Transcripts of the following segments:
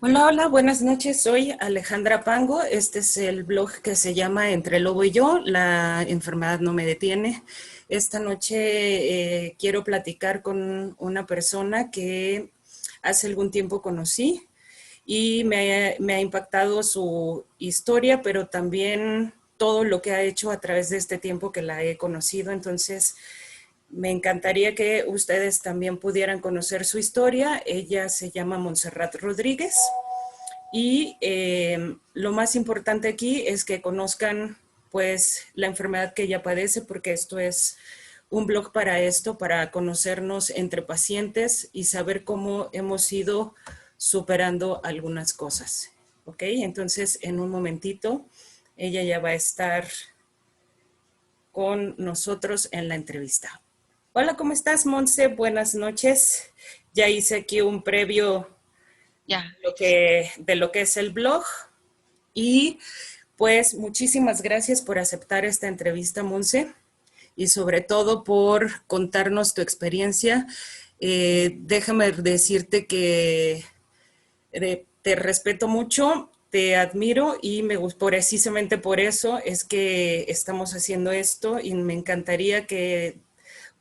Hola, hola, buenas noches. Soy Alejandra Pango. Este es el blog que se llama Entre el Lobo y yo. La enfermedad no me detiene. Esta noche quiero platicar con una persona que hace algún tiempo conocí y me ha impactado su historia, pero también todo lo que ha hecho a través de este tiempo que la he conocido. Entonces, me encantaría que ustedes también pudieran conocer su historia. Ella se llama Montserrat Rodríguez y lo más importante aquí es que conozcan pues la enfermedad que ella padece, porque esto es un blog para esto, para conocernos entre pacientes y saber cómo hemos ido superando algunas cosas. ¿Ok? Entonces, en un momentito, ella ya va a estar con nosotros en la entrevista. Hola, ¿cómo estás, Monse? Buenas noches. Ya hice aquí un previo Ya, de lo que es el blog y pues muchísimas gracias por aceptar esta entrevista, Monse, y sobre todo por contarnos tu experiencia. Déjame decirte que te respeto mucho, te admiro y precisamente por eso es que estamos haciendo esto y me encantaría que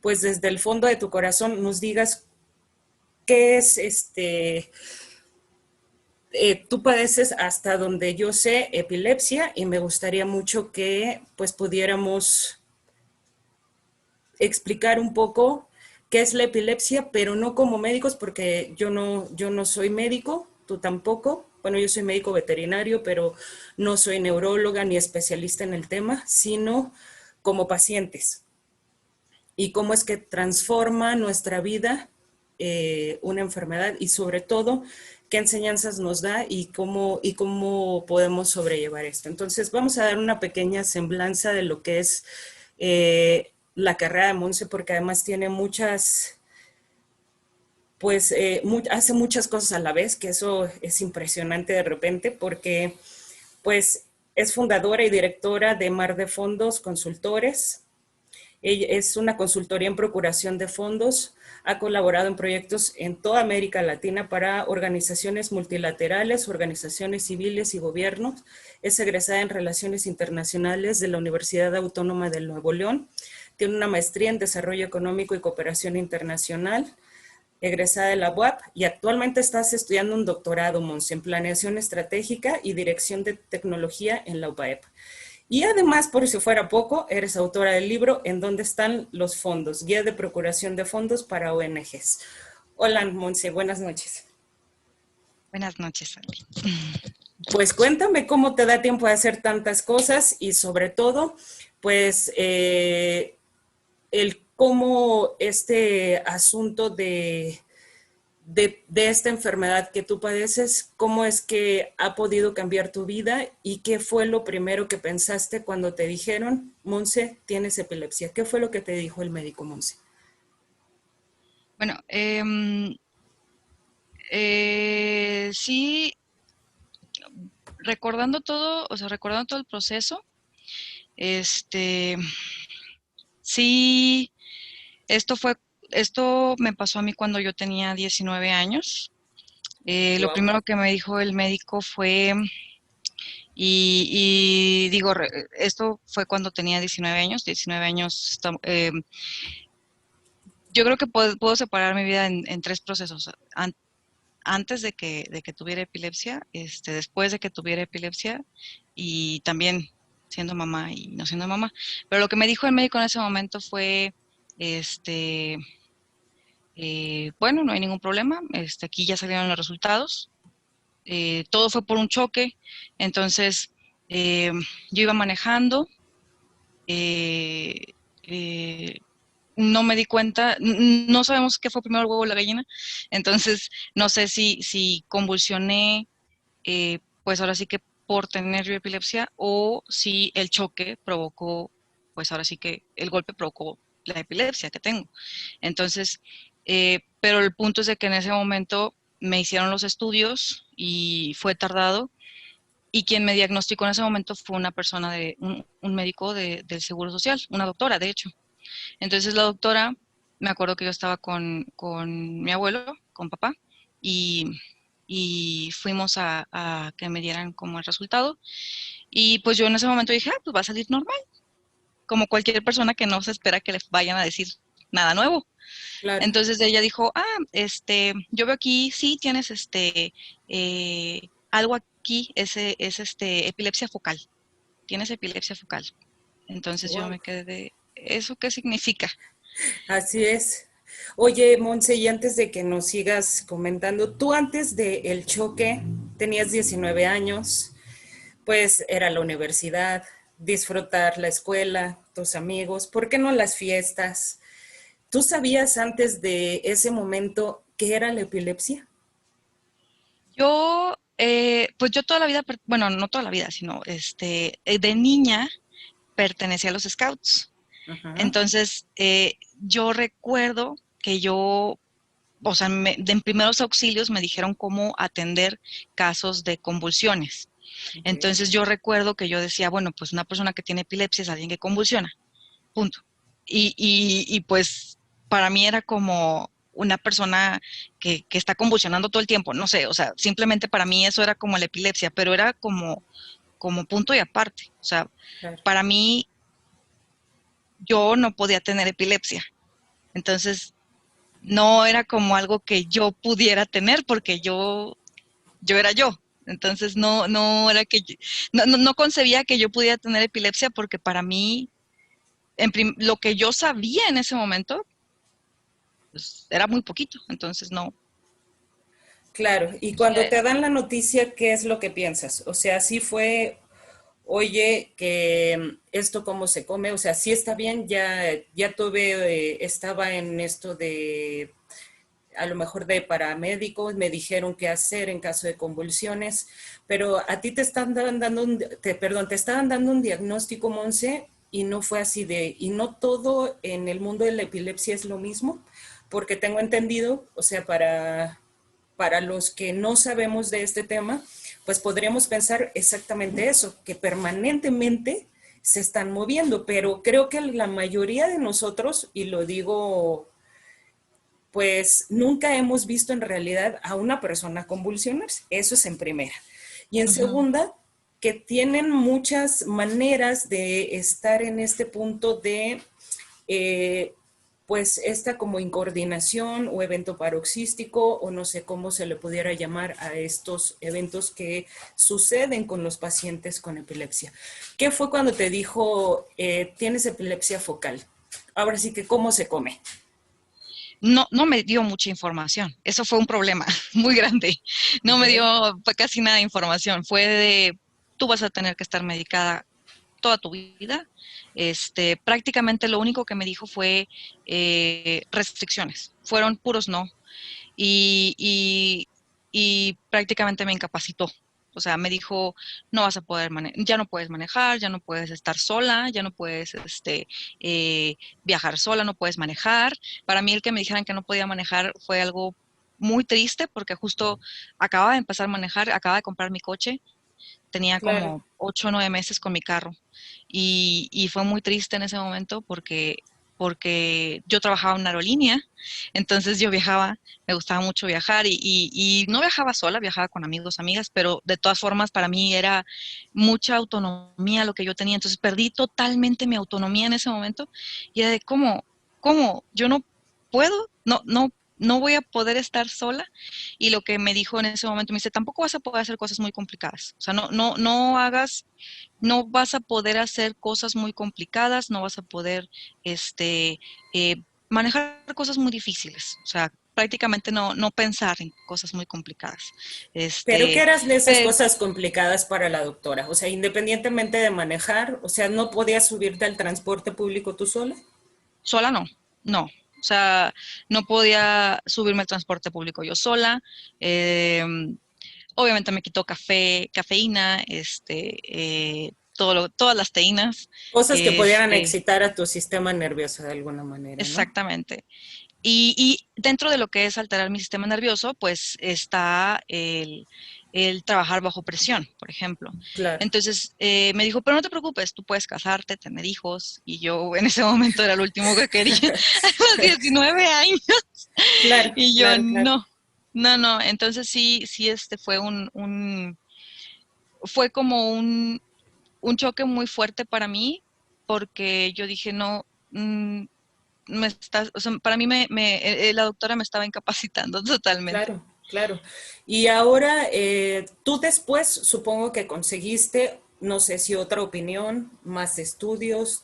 pues desde el fondo de tu corazón nos digas qué es tú padeces, hasta donde yo sé, epilepsia, y me gustaría mucho que pues pudiéramos explicar un poco qué es la epilepsia, pero no como médicos, porque yo no soy médico, tú tampoco. Bueno, yo soy médico veterinario, pero no soy neuróloga ni especialista en el tema, sino como pacientes. Y cómo es que transforma nuestra vida una enfermedad, y sobre todo qué enseñanzas nos da y cómo podemos sobrellevar esto. Entonces vamos a dar una pequeña semblanza de lo que es la carrera de Monse, porque además tiene hace muchas cosas a la vez, que eso es impresionante de repente, porque pues es fundadora y directora de Mar de Fondos Consultores. Ella es una consultoría en procuración de fondos, ha colaborado en proyectos en toda América Latina para organizaciones multilaterales, organizaciones civiles y gobiernos. Es egresada en Relaciones Internacionales de la Universidad Autónoma de Nuevo León. Tiene una maestría en Desarrollo Económico y Cooperación Internacional, egresada de la UAP, y actualmente estás estudiando un doctorado, Monse, en Planeación Estratégica y Dirección de Tecnología en la UPAEP. Y además, por si fuera poco, eres autora del libro ¿En dónde están los fondos? Guía de procuración de fondos para ONGs. Hola, Monse, buenas noches. buenas noches, Ale. Pues cuéntame cómo te da tiempo de hacer tantas cosas y sobre todo, pues el cómo este asunto de esta enfermedad que tú padeces, cómo es que ha podido cambiar tu vida y qué fue lo primero que pensaste cuando te dijeron, Monse, tienes epilepsia. ¿Qué fue lo que te dijo el médico, Monse? Bueno, sí, recordando todo, o sea, recordando todo el proceso, este, sí, esto fue, esto me pasó a mí cuando yo tenía 19 años. Lo Wow. primero que me dijo el médico fue, y digo, esto fue cuando tenía 19 años, 19 años, yo creo que puedo separar mi vida en tres procesos. Antes de que tuviera epilepsia, después de que tuviera epilepsia y también siendo mamá y no siendo mamá. Pero lo que me dijo el médico en ese momento fue, este, bueno, no hay ningún problema, aquí ya salieron los resultados, todo fue por un choque, entonces yo iba manejando, eh, eh, no me di cuenta, no sabemos qué fue primero el huevo o la gallina, entonces no sé si convulsioné, pues ahora sí que por tener yo epilepsia, o si el choque provocó, pues ahora sí que el golpe provocó la epilepsia que tengo. Entonces, pero el punto es de que en ese momento me hicieron los estudios y fue tardado, y quien me diagnosticó en ese momento fue una persona un médico del Seguro Social, una doctora, de hecho. Entonces la doctora, me acuerdo que yo estaba con mi abuelo, con papá, y y fuimos a que me dieran como el resultado. Y pues yo en ese momento dije, pues va a salir normal, como cualquier persona que no se espera que le vayan a decir nada nuevo. Claro. Entonces ella dijo, yo veo aquí, sí, tienes algo aquí, es epilepsia focal, tienes epilepsia focal. Entonces yo Wow. me quedé de, ¿eso qué significa? Así es. Oye, Monse, y antes de que nos sigas comentando, tú antes del choque tenías 19 años, pues era la universidad, disfrutar la escuela, tus amigos, ¿por qué no las fiestas? ¿Tú sabías antes de ese momento qué era la epilepsia? Yo, pues yo toda la vida, bueno, no toda la vida, sino de niña pertenecía a los scouts. Ajá. Entonces, yo recuerdo que yo, o sea, en primeros auxilios me dijeron cómo atender casos de convulsiones. Okay. Entonces, yo recuerdo que yo decía, bueno, pues una persona que tiene epilepsia es alguien que convulsiona, punto. Y pues para mí era como una persona que está convulsionando todo el tiempo, no sé, o sea, simplemente para mí eso era como la epilepsia, pero era como punto y aparte. O sea, Claro. para mí yo no podía tener epilepsia. Entonces, no era como algo que yo pudiera tener porque yo era yo. Entonces, no era que no concebía que yo pudiera tener epilepsia porque para mí, lo que yo sabía en ese momento, pues, era muy poquito. Entonces, no. Claro, y cuando te dan la noticia, ¿qué es lo que piensas? O sea, sí fue, oye, que esto cómo se come, o sea, sí está bien, ya tuve, estaba en esto de, a lo mejor de paramédicos, me dijeron qué hacer en caso de convulsiones, pero a ti te están dando perdón, te estaban dando un diagnóstico, Monse, y no fue así de, y no todo en el mundo de la epilepsia es lo mismo, porque tengo entendido, o sea, para los que no sabemos de este tema, pues podríamos pensar exactamente eso, que permanentemente se están moviendo, pero creo que la mayoría de nosotros, y lo digo, pues nunca hemos visto en realidad a una persona convulsionarse, eso es en primera. Y en Ujú. segunda, que tienen muchas maneras de estar en este punto de eh, pues esta como incoordinación o evento paroxístico o no sé cómo se le pudiera llamar a estos eventos que suceden con los pacientes con epilepsia. ¿Qué fue cuando te dijo tienes epilepsia focal? Ahora sí que cómo se come. No me dio mucha información. Eso fue un problema muy grande. No me Okay. dio casi nada de información. Fue de, tú vas a tener que estar medicada toda tu vida. Prácticamente lo único que me dijo fue restricciones. Fueron puros no. Y, y, y prácticamente me incapacitó. O sea, me dijo, no vas a poder ya no puedes manejar, ya no puedes estar sola, ya no puedes eh, viajar sola, no puedes manejar. Para mí el que me dijeran que no podía manejar fue algo muy triste porque justo acababa de empezar a manejar, acababa de comprar mi coche, tenía Claro. como 8 o 9 meses con mi carro y fue muy triste en ese momento porque yo trabajaba en una aerolínea, entonces yo viajaba, me gustaba mucho viajar y no viajaba sola, viajaba con amigos, amigas, pero de todas formas para mí era mucha autonomía lo que yo tenía, entonces perdí totalmente mi autonomía en ese momento y era de cómo, yo no puedo, no voy a poder estar sola y lo que me dijo en ese momento me dice, tampoco vas a poder hacer cosas muy complicadas, o sea, no vas a poder hacer cosas muy complicadas, no vas a poder manejar cosas muy difíciles, o sea, prácticamente no pensar en cosas muy complicadas. Pero ¿qué Este, eran de esas eh, cosas complicadas para la doctora? O sea, independientemente de manejar, o sea, ¿no podías subirte al transporte público tú sola? Sola no. O sea, no podía subirme al transporte público yo sola. eh, Obviamente me quitó cafeína, todas las teínas. Cosas que pudieran Este, excitar a tu sistema nervioso de alguna manera, ¿no? Exactamente. Y dentro de lo que es alterar mi sistema nervioso, pues está el trabajar bajo presión, por ejemplo. Claro, Entonces me dijo, pero no te preocupes, tú puedes casarte, tener hijos. Y yo en ese momento era lo último que quería, a los 19 años. claro, Y yo claro, claro. no. No, no, entonces sí, fue fue como un choque muy fuerte para mí, porque yo dije, no, o sea, para mí la doctora me estaba incapacitando totalmente. Claro, claro. Y ahora, tú después supongo que conseguiste, no sé si otra opinión, más estudios,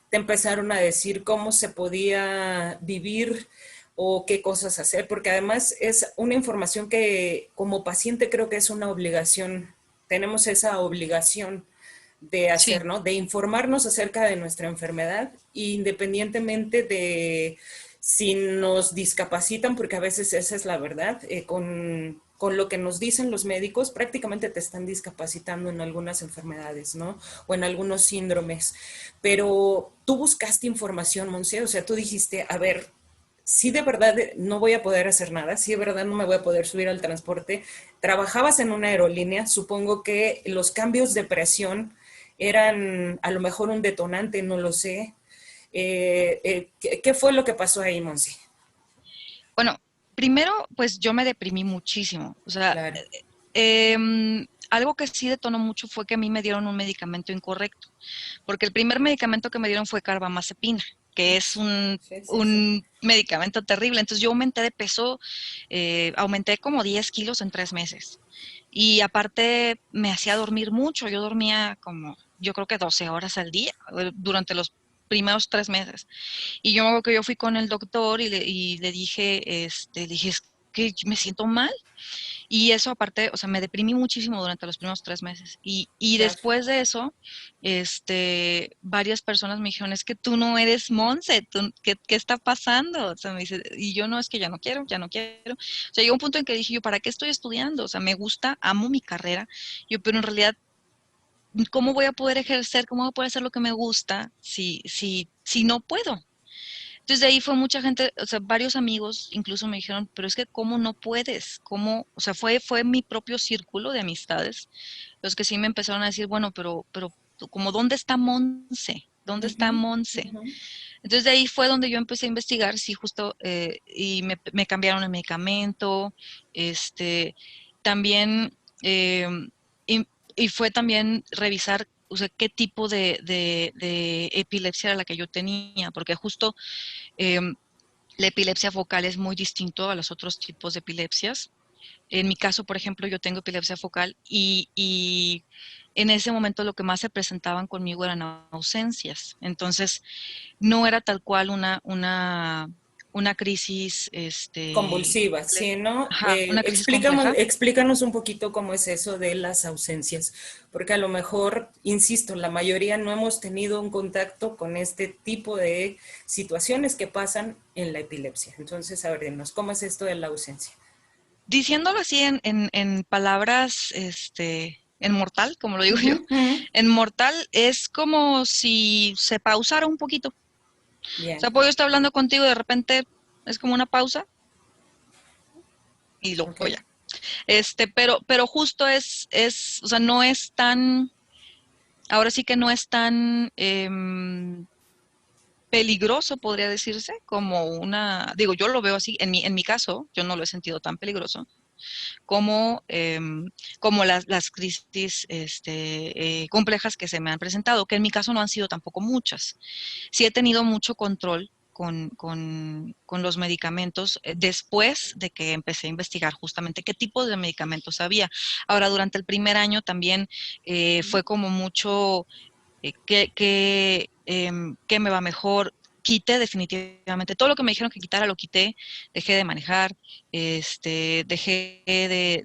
te empezaron a decir cómo se podía vivir o qué cosas hacer, porque además es una información que como paciente creo que es una obligación, tenemos esa obligación de Sí, hacer, ¿no? De informarnos acerca de nuestra enfermedad, independientemente de si nos discapacitan, porque a veces esa es la verdad, con lo que nos dicen los médicos, prácticamente te están discapacitando en algunas enfermedades, ¿no? O en algunos síndromes. Pero tú buscaste información, Monse, o sea, tú dijiste, a ver, si de verdad no voy a poder hacer nada, si de verdad no me voy a poder subir al transporte. Trabajabas en una aerolínea, supongo que los cambios de presión eran a lo mejor un detonante, no lo sé. ¿Qué fue lo que pasó ahí, Monsi? bueno, primero, pues yo me deprimí muchísimo. O sea, Claro. algo que sí detonó mucho fue que a mí me dieron un medicamento incorrecto, porque el primer medicamento que me dieron fue carbamazepina, que es Sí, sí, sí. un medicamento terrible. Entonces yo aumenté de peso, aumenté como 10 kilos en 3 meses. Y aparte me hacía dormir mucho, yo dormía como, yo creo que 12 horas al día durante los primeros 3 meses. Y yo me acuerdo que yo fui con el doctor y le dije, le dije, es que me siento mal. Y eso aparte, o sea, me deprimí muchísimo durante los primeros 3 meses. Y Claro. después de eso, varias personas me dijeron, es que tú no eres Monse, ¿qué está pasando? O sea, me dice, y yo no, es que ya no quiero, ya no quiero. O sea, llegó un punto en que dije yo, ¿para qué estoy estudiando? O sea, me gusta, amo mi carrera, yo, pero en realidad, ¿cómo voy a poder ejercer, cómo voy a poder hacer lo que me gusta si no puedo? Entonces de ahí fue mucha gente, o sea, varios amigos incluso me dijeron, pero es que cómo no puedes, cómo, o sea, fue mi propio círculo de amistades los que sí me empezaron a decir, bueno, pero, como, ¿dónde está Monse? ¿Dónde está Ujú, Monse? ujú. Entonces de ahí fue donde yo empecé a investigar, sí, justo, y me cambiaron el medicamento, este, también, eh, y, y fue también revisar, o sea, qué tipo de epilepsia era la que yo tenía, porque justo la epilepsia focal es muy distinto a los otros tipos de epilepsias. En mi caso, por ejemplo, yo tengo epilepsia focal y en ese momento lo que más se presentaban conmigo eran ausencias. Entonces, no era tal cual una crisis, Convulsiva, sí, ¿no? ajá, una crisis compleja. Explícanos un poquito cómo es eso de las ausencias, porque a lo mejor, insisto, la mayoría no hemos tenido un contacto con este tipo de situaciones que pasan en la epilepsia. Entonces, a ver, dinos, ¿cómo es esto de la ausencia? Diciéndolo así en palabras, en mortal, como lo digo Ujú, yo, ujú. en mortal es como si se pausara un poquito. O Bien, sea, puedo estar hablando contigo y de repente es como una pausa y luego ok. ya. Pero justo o sea, no es tan, ahora sí que no es tan peligroso, podría decirse, como digo, yo lo veo así, en mi caso, yo no lo he sentido tan peligroso como las crisis complejas que se me han presentado, que en mi caso no han sido tampoco muchas. Sí he tenido mucho control con los medicamentos después de que empecé a investigar justamente qué tipo de medicamentos había. Ahora, durante el primer año también fue como mucho qué me va mejor. Quité definitivamente todo lo que me dijeron que quitara, lo quité, dejé de manejar, dejé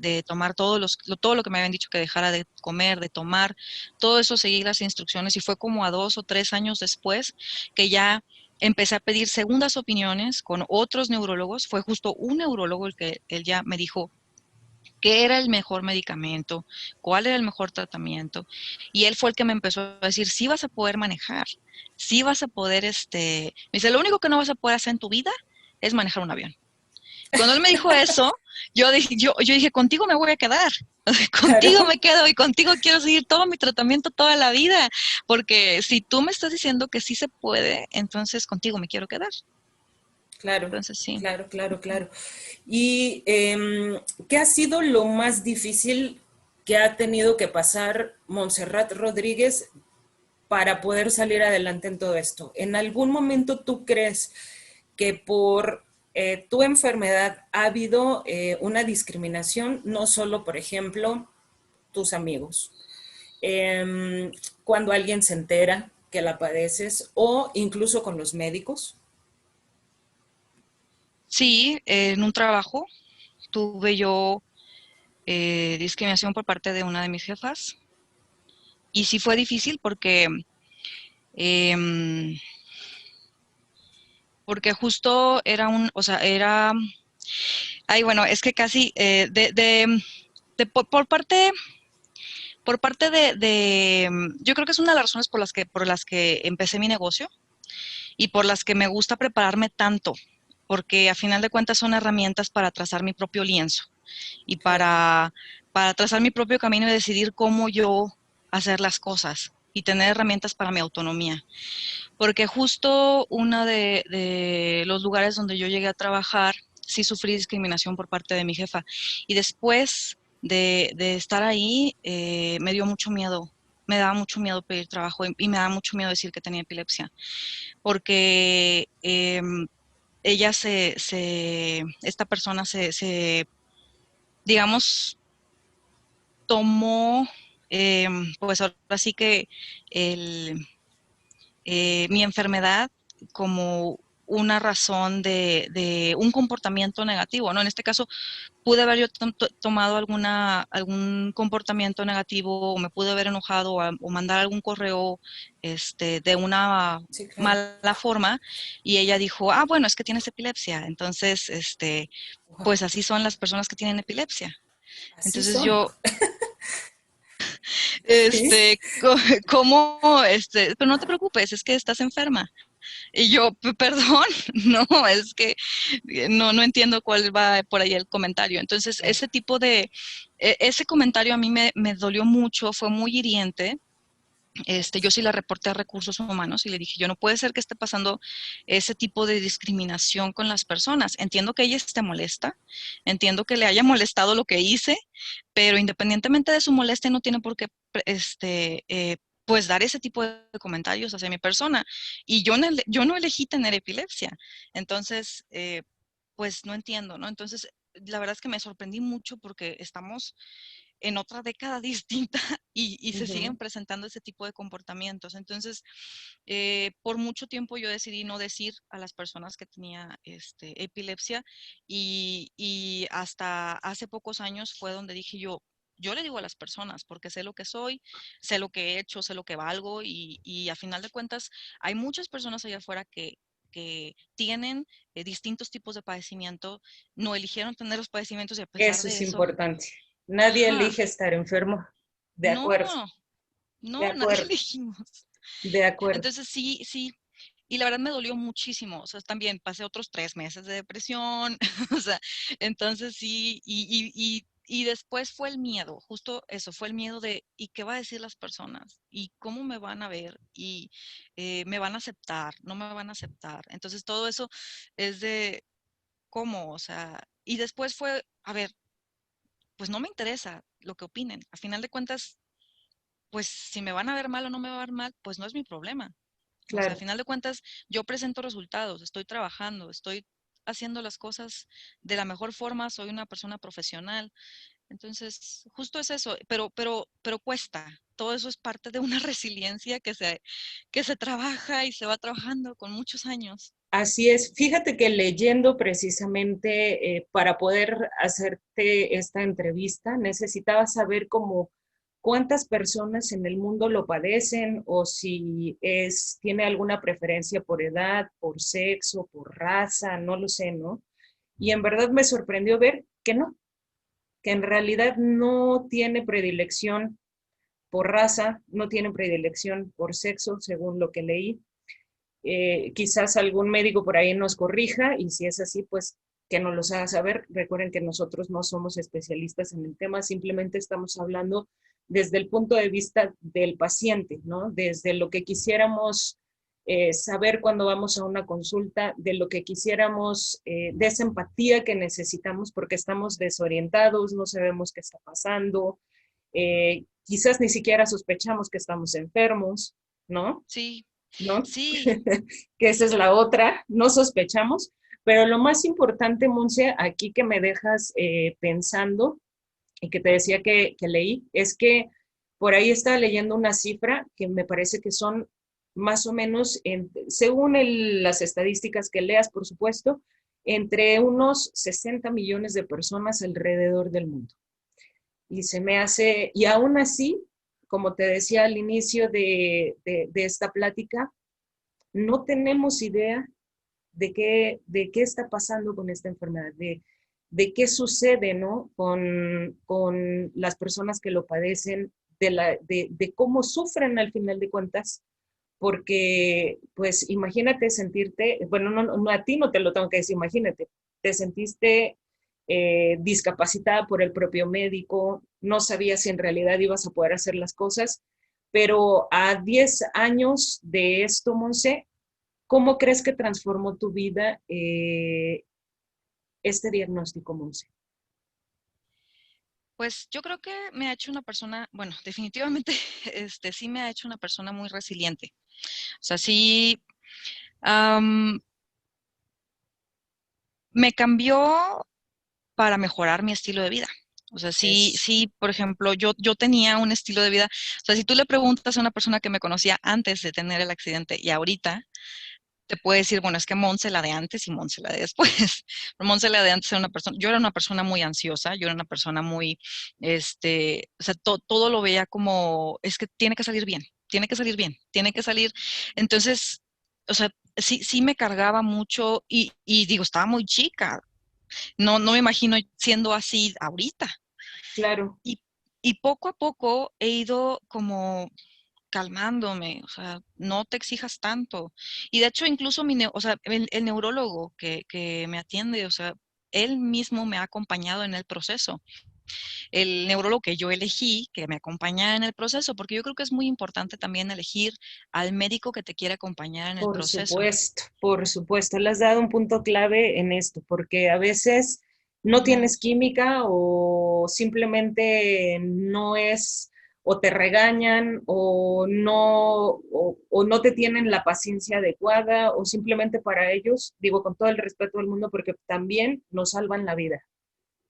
de tomar todo lo que me habían dicho que dejara de comer, de tomar, todo eso seguí las instrucciones y fue como a 2 o 3 años después que ya empecé a pedir segundas opiniones con otros neurólogos. Fue justo un neurólogo el que él ya me dijo qué era el mejor medicamento, cuál era el mejor tratamiento. Y él fue el que me empezó a decir, sí vas a poder manejar, sí vas a poder, me dice, lo único que no vas a poder hacer en tu vida es manejar un avión. Cuando él me dijo eso, yo dije, contigo me voy a quedar, contigo Claro. me quedo y contigo quiero seguir todo mi tratamiento toda la vida, porque si tú me estás diciendo que sí se puede, entonces contigo me quiero quedar. Claro, Entonces sí. claro, claro, claro. ¿Y qué ha sido lo más difícil que ha tenido que pasar Montserrat Rodríguez para poder salir adelante en todo esto? ¿En algún momento tú crees que por tu enfermedad ha habido una discriminación, no solo, por ejemplo, tus amigos, cuando alguien se entera que la padeces o incluso con los médicos? Sí, en un trabajo tuve yo discriminación por parte de una de mis jefas y sí fue difícil em, porque justo era o sea, ay, bueno, es que casi por parte yo creo que es una de las razones por las que empecé mi negocio y por las que me gusta prepararme tanto, porque a final de cuentas son herramientas para trazar mi propio lienzo y Claro. para trazar mi propio camino y decidir cómo yo hacer las cosas y tener herramientas para mi autonomía. Porque justo uno de los lugares donde yo llegué a trabajar, sí sufrí discriminación por parte de mi jefa. Y después de estar ahí, me dio mucho miedo. Me daba mucho miedo pedir trabajo y me daba mucho miedo decir que tenía epilepsia. Porque ella esta persona digamos, tomó, pues ahora sí que el, mi enfermedad como una razón de un comportamiento negativo, ¿no? En este caso, pude haber yo tomado algún comportamiento negativo o me pude haber enojado o mandar algún correo de una Sí, claro. mala forma y ella dijo, ah, bueno, es que tienes epilepsia. Entonces, Wow. pues así son las personas que tienen epilepsia. Así Entonces son. yo, Sí. ¿cómo, pero no te preocupes, es que estás enferma. Y yo, Perdón, no, es que no entiendo cuál va por ahí el comentario. Entonces, Claro. ese comentario a mí me dolió mucho, fue muy hiriente. Yo sí la reporté a recursos humanos y le dije, yo no puede ser que esté pasando ese tipo de discriminación con las personas. Entiendo que ella esté molesta, entiendo que le haya molestado lo que hice, pero independientemente de su molestia no tiene por qué, pues dar ese tipo de comentarios hacia mi persona. Y yo no elegí tener epilepsia. Entonces, pues no entiendo, ¿no? Entonces, la verdad es que me sorprendí mucho porque estamos en otra década distinta y se siguen Ujú. presentando ese tipo de comportamientos. Entonces, por mucho tiempo yo decidí no decir a las personas que tenía epilepsia y hasta hace pocos años fue donde dije yo le digo a las personas porque sé lo que soy, sé lo que he hecho, sé lo que valgo y a final de cuentas hay muchas personas allá afuera que tienen distintos tipos de padecimiento, no eligieron tener los padecimientos y a pesar Eso de es eso, importante. Nadie ajá, elige estar enfermo. De no, acuerdo, de no, nadie acuerdo, elegimos. de acuerdo. Entonces sí, sí. Y la verdad me dolió muchísimo. O sea, también pasé otros 3 meses de depresión. O sea, entonces sí. Y después fue el miedo, justo eso, fue el miedo de, ¿y qué va a decir las personas? ¿Y cómo me van a ver? ¿Y me van a aceptar? ¿No me van a aceptar? Entonces todo eso es de, ¿cómo? O sea, y después fue, a ver, pues no me interesa lo que opinen. A final de cuentas, pues si me van a ver mal o no me va a ver mal, pues no es mi problema. O sea, a Claro. final de cuentas, yo presento resultados, estoy trabajando, estoy haciendo las cosas de la mejor forma, soy una persona profesional. Entonces, justo es eso, pero cuesta. Todo eso es parte de una resiliencia que se trabaja y se va trabajando con muchos años. Así es. Fíjate que leyendo precisamente para poder hacerte esta entrevista, necesitaba saber cómo cuántas personas en el mundo lo padecen o si tiene alguna preferencia por edad, por sexo, por raza, no lo sé, ¿no? Y en verdad me sorprendió ver que no, que en realidad no tiene predilección por raza, no tiene predilección por sexo, según lo que leí. Quizás algún médico por ahí nos corrija y si es así, pues que nos los haga saber. Recuerden que nosotros no somos especialistas en el tema, simplemente estamos hablando desde el punto de vista del paciente, ¿no? Desde lo que quisiéramos saber cuando vamos a una consulta de lo que quisiéramos, de esa empatía que necesitamos porque estamos desorientados, no sabemos qué está pasando, quizás ni siquiera sospechamos que estamos enfermos, ¿no? Sí, ¿No? sí, Que esa es la otra, no sospechamos, pero lo más importante, Monse, aquí que me dejas pensando y que te decía que leí, es que por ahí estaba leyendo una cifra que me parece que son más o menos, según las estadísticas que leas, por supuesto, entre unos 60 millones de personas alrededor del mundo. Y se me hace, y aún así, como te decía al inicio de esta plática, no tenemos idea de qué está pasando con esta enfermedad, de qué sucede, ¿no? Con las personas que lo padecen, de cómo sufren al final de cuentas, porque pues imagínate sentirte, bueno, no, a ti no te lo tengo que decir, imagínate, te sentiste discapacitada por el propio médico, no sabías si en realidad ibas a poder hacer las cosas, pero a 10 años de esto, Monse, ¿cómo crees que transformó tu vida este diagnóstico, Monse? pues yo creo que me ha hecho una persona, bueno, definitivamente, sí me ha hecho una persona muy resiliente. O sea, sí, am, me cambió para mejorar mi estilo de vida. O sea, sí, Es sí, por ejemplo, yo tenía un estilo de vida, o sea, si tú le preguntas a una persona que me conocía antes de tener el accidente y ahorita, te puede decir, bueno, es que Monse la de antes y Monse la de después. Monse la de antes era una persona, yo era una persona muy ansiosa, yo era una persona muy, o sea, todo lo veía como, es que tiene que salir bien, tiene que salir bien, tiene que salir. Entonces, o sea, sí, sí me cargaba mucho y digo, estaba muy chica, no me imagino siendo así ahorita. claro, Y, y poco a poco he ido como calmándome, o sea, no te exijas tanto. Y de hecho, incluso o sea, el neurólogo que me atiende, o sea, él mismo me ha acompañado en el proceso. El neurólogo que yo elegí, que me acompaña en el proceso, porque yo creo que es muy importante también elegir al médico que te quiere acompañar en el proceso. por supuesto, le has dado un punto clave en esto, porque a veces no Ujú. tienes química o simplemente no es, o te regañan o no te tienen la paciencia adecuada o simplemente para ellos, digo con todo el respeto del mundo, porque también nos salvan la vida,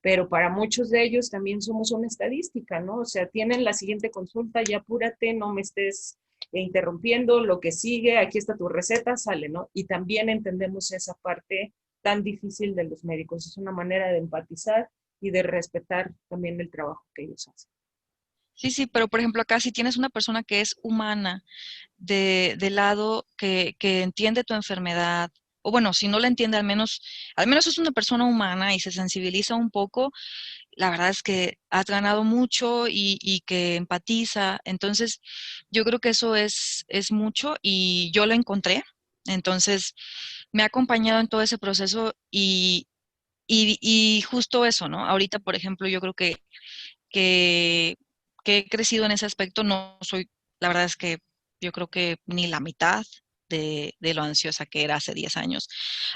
pero para muchos de ellos también somos una estadística, ¿no? O sea, tienen la siguiente consulta, ya apúrate, no me estés interrumpiendo, lo que sigue, aquí está tu receta, sale, ¿no? Y también entendemos esa parte tan difícil de los médicos. Es una manera de empatizar y de respetar también el trabajo que ellos hacen. Sí, sí, pero por ejemplo acá si tienes una persona que es humana, de lado que entiende tu enfermedad, o bueno, si no la entiende, al menos es una persona humana y se sensibiliza un poco, la verdad es que has ganado mucho y que empatiza. Entonces, yo creo que eso es mucho y yo lo encontré. Entonces, me ha acompañado en todo ese proceso y justo eso, ¿no? Ahorita, por ejemplo, yo creo que, que he crecido en ese aspecto. No soy, la verdad es que yo creo que ni la mitad de lo ansiosa que era hace 10 años.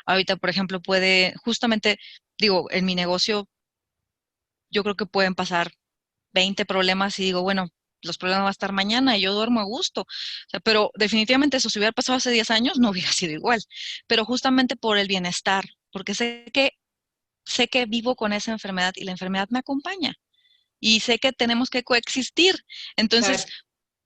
Ahorita, por ejemplo, justamente, digo, en mi negocio, yo creo que pueden pasar 20 problemas y digo, bueno, los problemas van a estar mañana y yo duermo a gusto. O sea, pero definitivamente eso, si hubiera pasado hace 10 años, no hubiera sido igual. Pero justamente por el bienestar, porque sé que vivo con esa enfermedad y la enfermedad me acompaña y sé que tenemos que coexistir. Entonces, Claro,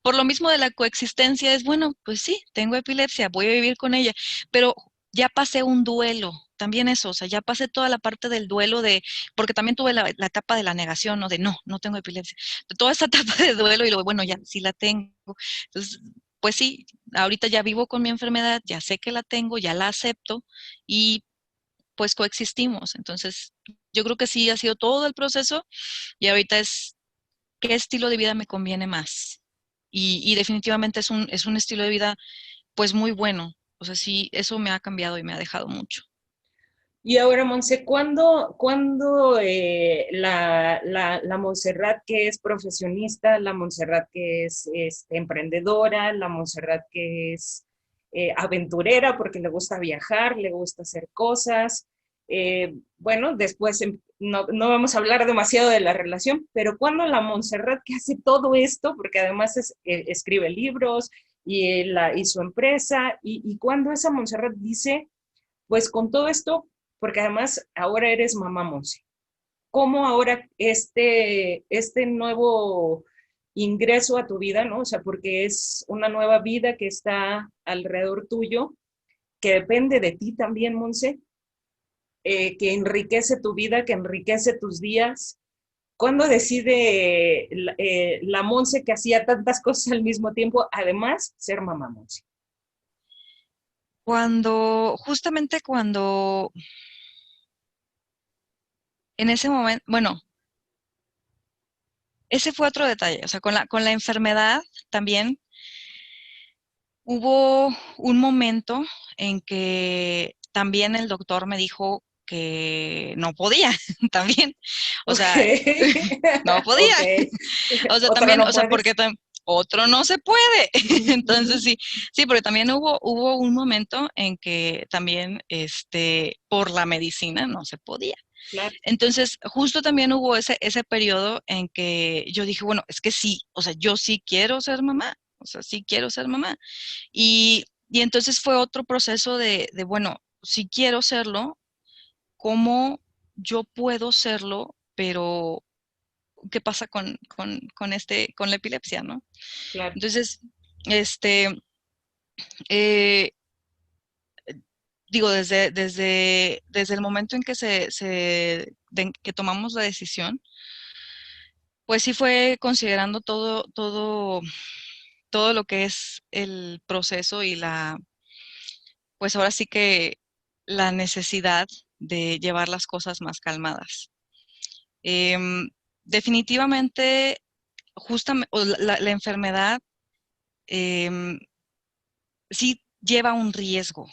por lo mismo de la coexistencia es, bueno, pues sí, tengo epilepsia, voy a vivir con ella, pero ya pasé un duelo, también eso, o sea, ya pasé toda la parte del duelo porque también tuve la etapa de la negación, ¿no? De no tengo epilepsia, toda esa etapa de duelo y luego, bueno, ya sí la tengo. Entonces, pues sí, ahorita ya vivo con mi enfermedad, ya sé que la tengo, ya la acepto y pues coexistimos. Entonces, yo creo que sí ha sido todo el proceso y ahorita es qué estilo de vida me conviene más. Y definitivamente es un estilo de vida pues muy bueno. O sea, sí, eso me ha cambiado y me ha dejado mucho. y ahora, Monse, ¿cuándo la Montserrat que es profesionista, la Montserrat que es emprendedora, la Montserrat que es aventurera porque le gusta viajar, le gusta hacer cosas. Bueno, después no vamos a hablar demasiado de la relación, pero cuando la Montserrat que hace todo esto, porque además escribe libros y su empresa, y cuando esa Montserrat dice, pues con todo esto, porque además ahora eres mamá Monse, ¿cómo ahora este nuevo ingreso a tu vida, ¿no? O sea, porque es una nueva vida que está alrededor tuyo, que depende de ti también, Monse, que enriquece tu vida, que enriquece tus días. ¿Cuándo decide la Monse que hacía tantas cosas al mismo tiempo, además ser mamá Monse? Justamente cuando, en ese momento, bueno, ese fue otro detalle, o sea, con la enfermedad también hubo un momento en que también el doctor me dijo que no podía, también, o Ok, sea, no podía, ok. o sea, Otra también, no o sea, puedes. porque otro no se puede, entonces sí, sí, porque también hubo un momento en que también, por la medicina no se podía. Claro. Entonces, justo también hubo ese periodo en que yo dije, bueno, es que sí, o sea, yo sí quiero ser mamá, o sea, sí quiero ser mamá. Y entonces fue otro proceso bueno, si quiero serlo, ¿cómo yo puedo serlo? Pero, ¿qué pasa con la epilepsia, no? Claro. Entonces, este, eh, digo, desde el momento en que que tomamos la decisión, pues sí fue considerando todo lo que es el proceso y pues ahora sí que la necesidad de llevar las cosas más calmadas. Em, Definitivamente, justamente, la enfermedad em, sí lleva un riesgo.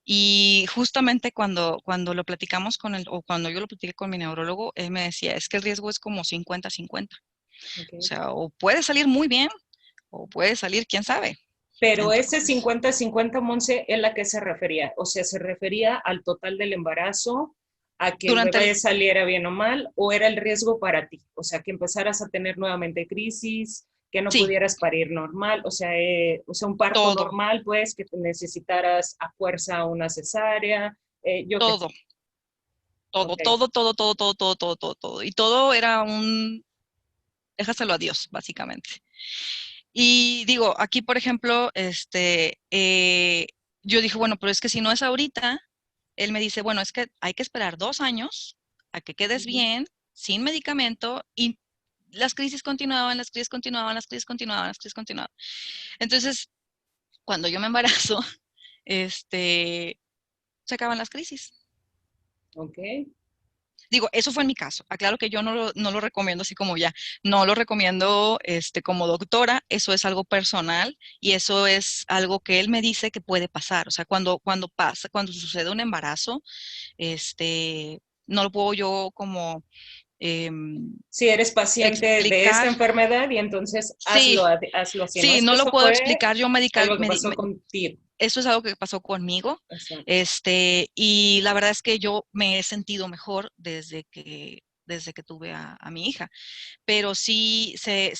Y justamente cuando lo platicamos o cuando yo lo platiqué con mi neurólogo, él me decía, es que el riesgo es como 50-50. O Okay. sea, o puede salir muy bien o puede salir, quién sabe. Pero ese Entonces, 50-50, Monse, ¿es la que se refería? O sea, ¿se refería al total del embarazo, a que el durante el, bebé saliera bien o mal, o era el riesgo para ti? O sea, que empezaras a tener nuevamente crisis, que no sí, pudieras parir normal, o sea un parto todo, normal, pues, que te necesitaras a fuerza una cesárea, yo qué sé. todo, todo, Ok, todo, todo, todo, todo, todo, todo, todo, todo. Y todo era déjaselo a Dios, básicamente. Y digo, aquí, por ejemplo, yo dije, bueno, pero es que si no es ahorita, él me dice, bueno, es que hay que esperar 2 años a que quedes bien, sin medicamento, y las crisis continuaban, las crisis continuaban, las crisis continuaban, las crisis continuaban. Entonces, cuando yo me embarazo, se acaban las crisis. ok. Digo, eso fue en mi caso. Aclaro que yo no lo recomiendo así como ya, no lo recomiendo como doctora, eso es algo personal y eso es algo que él me dice que puede pasar. O sea, cuando sucede un embarazo, no lo puedo yo como Si eres paciente de esta explicar. enfermedad y entonces Sí, hazlo así, ¿no? sí, Es que no lo eso puedo fue explicar yo algo que pasó contigo. eso es algo que pasó conmigo, Exacto. y la verdad es que yo me he sentido mejor desde que tuve a mi hija, pero sí se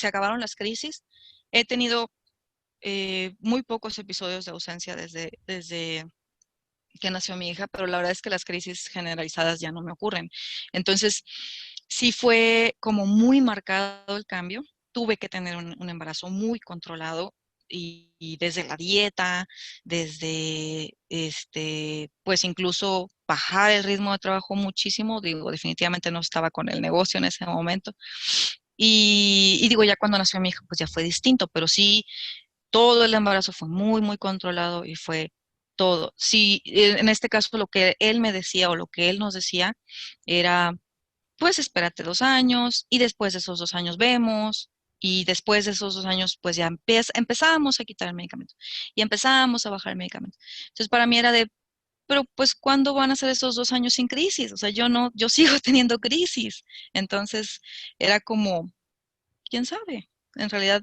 acabaron las crisis. He tenido muy pocos episodios de ausencia desde que nació mi hija, pero la verdad es que las crisis generalizadas ya no me ocurren. Entonces, sí fue como muy marcado el cambio. Tuve que tener un embarazo muy controlado y desde la dieta, desde pues incluso bajar el ritmo de trabajo muchísimo. Digo, definitivamente no estaba con el negocio en ese momento. Y digo, ya cuando nació mi hija, pues ya fue distinto, pero sí, todo el embarazo fue muy, muy controlado y fue todo. Sí, en este caso lo que él me decía o lo que él nos decía era, pues espérate 2 años y después de esos 2 años vemos y después de esos 2 años pues ya empezábamos a quitar el medicamento y empezábamos a bajar el medicamento. Entonces para mí era pero pues ¿cuándo van a ser esos 2 años sin crisis? O sea, yo no, yo sigo teniendo crisis. Entonces era como, ¿quién sabe? En realidad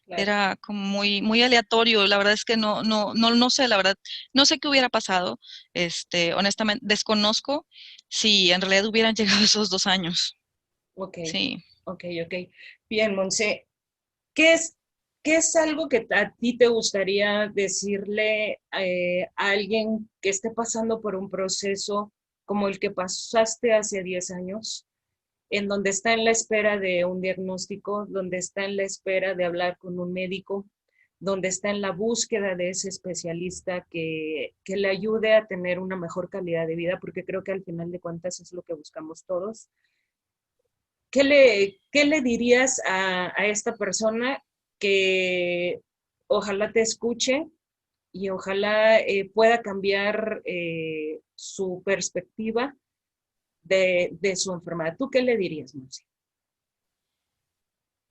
claro. Era como muy, muy aleatorio. La verdad es que no sé, la verdad, no sé qué hubiera pasado. Honestamente, desconozco si en realidad hubieran llegado esos 2 años. Ok, Sí. ok, ok. Bien, Monse, ¿qué es, qué es algo que a ti te gustaría decirle a alguien que esté pasando por un proceso como el que pasaste hace 10 años, en donde está en la espera de un diagnóstico, donde está en la espera de hablar con un médico, donde está en la búsqueda de ese especialista que le ayude a tener una mejor calidad de vida, porque creo que al final de cuentas es lo que buscamos todos? Qué le dirías a esta persona que ojalá te escuche y ojalá pueda cambiar su perspectiva de su enfermedad? ¿Tú qué le dirías, Monse?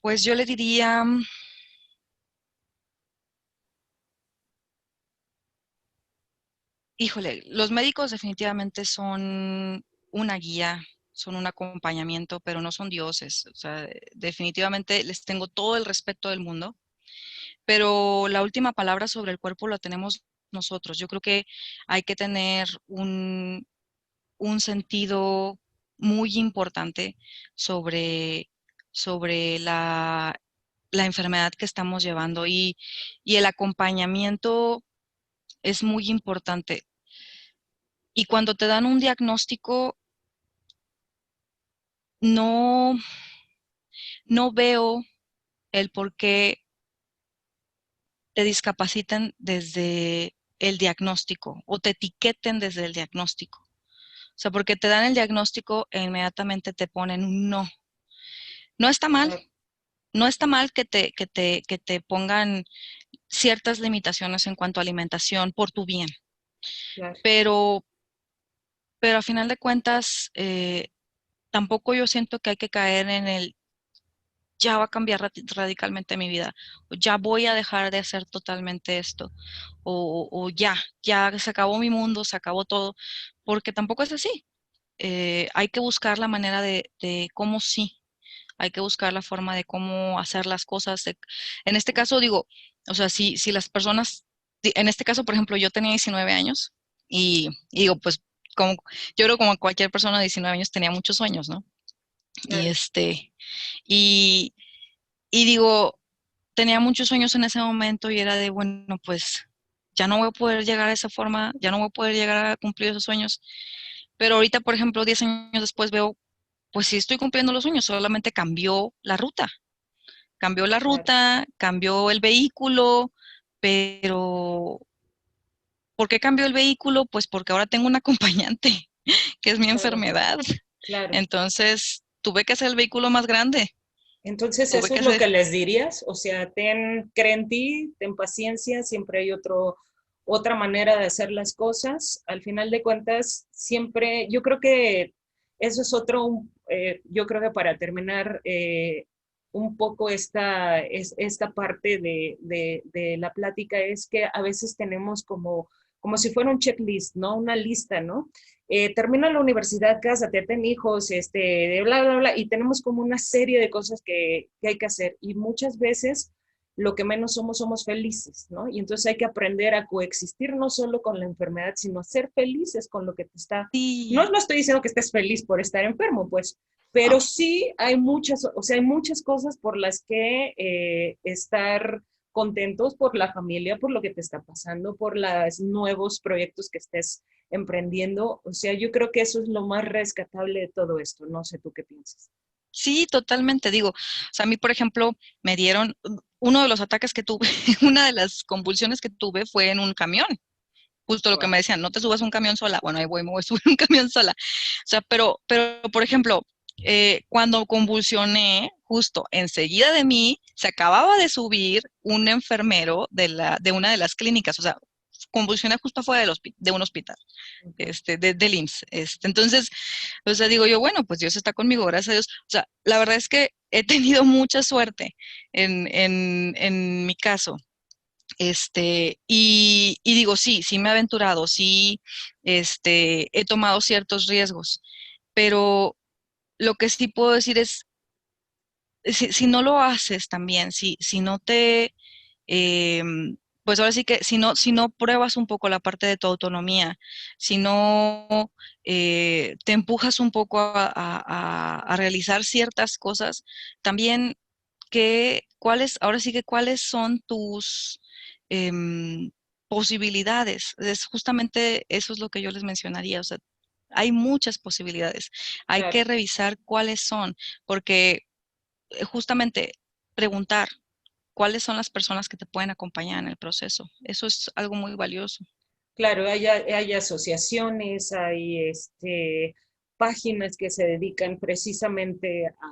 Pues yo le diría, híjole, los médicos definitivamente son una guía, son un acompañamiento, pero no son dioses. O sea, definitivamente les tengo todo el respeto del mundo, pero la última palabra sobre el cuerpo la tenemos nosotros. Yo creo que hay que tener un sentido muy importante sobre, sobre la enfermedad que estamos llevando y el acompañamiento es muy importante. Y cuando te dan un diagnóstico, no, no veo el por qué te discapaciten desde el diagnóstico o te etiqueten desde el diagnóstico. O sea, porque te dan el diagnóstico e inmediatamente te ponen un no. No está mal, Claro, no está mal que te pongan ciertas limitaciones en cuanto a alimentación por tu bien, claro, pero, pero a final de cuentas, tampoco yo siento que hay que caer en el ya va a cambiar radicalmente mi vida, o ya voy a dejar de hacer totalmente esto, o ya se acabó mi mundo, se acabó todo, porque tampoco es así. Hay que buscar la manera de cómo sí, hay que buscar la forma de cómo hacer las cosas. En este caso digo, o sea, si las personas, en este caso, por ejemplo, yo tenía 19 años y digo, pues como, yo creo como cualquier persona de 19 años tenía muchos sueños, ¿no? Y claro, y, y digo, tenía muchos sueños en ese momento y era de, bueno, pues ya no voy a poder llegar a esa forma, ya no voy a poder llegar a cumplir esos sueños. Pero ahorita, por ejemplo, 10 años después veo, pues sí estoy cumpliendo los sueños, solamente claro, cambió el vehículo, pero ¿por qué cambió el vehículo? Pues porque ahora tengo un acompañante, que es mi claro, enfermedad. claro. Entonces, tuve que hacer el vehículo más grande, Entonces, tuve eso que es lo hacer, que les dirías, o sea, cree en ti, ten paciencia, siempre hay otra manera de hacer las cosas. Al final de cuentas, siempre, yo creo que eso es yo creo que para terminar un poco esta parte de la plática es que a veces tenemos como si fuera un checklist, ¿no? Una lista, ¿no? Termina la universidad, cásate, ten hijos, bla, bla, bla, y tenemos como una serie de cosas que hay que hacer. Y muchas veces lo que menos somos felices, ¿no? Y entonces hay que aprender a coexistir no solo con la enfermedad, sino a ser felices con lo que te está. sí, No estoy diciendo que estés feliz por estar enfermo, pues, no, pero sí hay o sea, hay muchas cosas por las que estar contentos por la familia, por lo que te está pasando, por los nuevos proyectos que estés emprendiendo. O sea, yo creo que eso es lo más rescatable de todo esto. No sé tú qué piensas. sí, totalmente. Digo, o sea, a mí, por ejemplo, me dieron uno de los ataques que tuve, una de las convulsiones que tuve fue en un camión. Justo lo que Wow, me decían, no te subas a un camión sola. Bueno, ahí voy, me voy a subir a un camión sola. O sea, pero por ejemplo, cuando convulsioné, justo enseguida de mí, se acababa de subir un enfermero de una de las clínicas. O sea, convulsioné justo afuera de un hospital, okay. del IMSS. Entonces, o sea, digo yo, bueno, pues Dios está conmigo, gracias a Dios. O sea, la verdad es que he tenido mucha suerte en mi caso. Y digo, sí, sí me he aventurado, sí, he tomado ciertos riesgos, pero lo que sí puedo decir es, si no lo haces también, si no te, eh, pues ahora sí que si no pruebas un poco la parte de tu autonomía, si no te empujas un poco a realizar ciertas cosas, también ahora sí que cuáles son tus em, posibilidades. Es justamente eso es lo que yo les mencionaría. O sea, hay muchas posibilidades. Hay Claro. que revisar cuáles son, porque justamente preguntar cuáles son las personas que te pueden acompañar en el proceso. Eso es algo muy valioso. Claro, hay asociaciones, hay páginas que se dedican precisamente a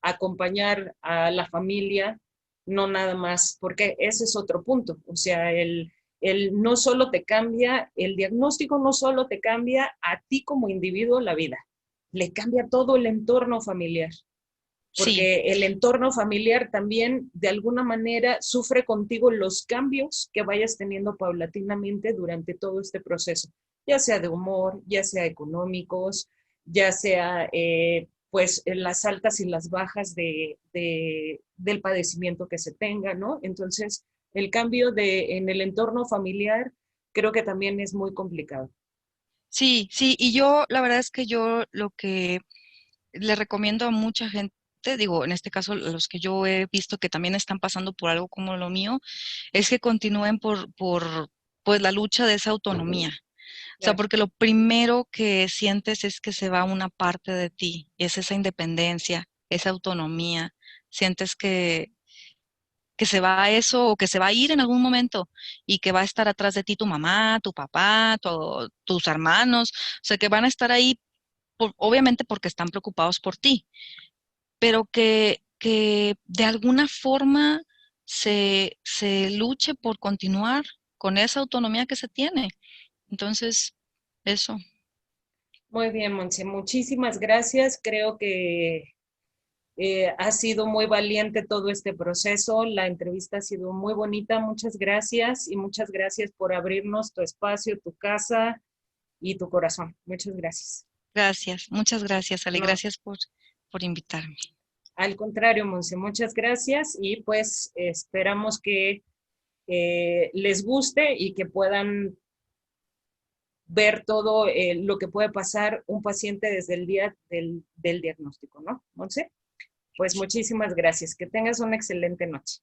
acompañar a la familia, no nada más, porque ese es otro punto. O sea, el no solo te cambia, el diagnóstico no solo te cambia a ti como individuo la vida, le cambia todo el entorno familiar, Sí, porque el entorno familiar también de alguna manera sufre contigo los cambios que vayas teniendo paulatinamente durante todo este proceso, ya sea de humor, ya sea económicos, ya sea pues las altas y las bajas del padecimiento que se tenga, ¿no? Entonces, el cambio en el entorno familiar creo que también es muy complicado. sí, sí. Y yo, la verdad es que yo lo que le recomiendo a mucha gente, digo, en este caso, los que yo he visto que también están pasando por algo como lo mío, es que continúen por pues la lucha de esa autonomía. O sea, Claro. porque lo primero que sientes es que se va una parte de ti, y es esa independencia, esa autonomía. Sientes que se va eso o que se va a ir en algún momento y que va a estar atrás de ti tu mamá, tu papá, tus hermanos, o sea, que van a estar ahí obviamente porque están preocupados por ti, pero que de alguna forma se luche por continuar con esa autonomía que se tiene. Entonces, eso. Muy bien, Monse, muchísimas gracias. Creo que ha sido muy valiente todo este proceso. La entrevista ha sido muy bonita. Muchas gracias y muchas gracias por abrirnos tu espacio, tu casa y tu corazón. Muchas gracias. Gracias, muchas gracias, Ale, No, gracias por invitarme. al contrario, Monse, muchas gracias y pues esperamos que les guste y que puedan ver todo lo que puede pasar un paciente desde el día del diagnóstico, ¿no, Monse? Pues muchísimas gracias. Que tengas una excelente noche.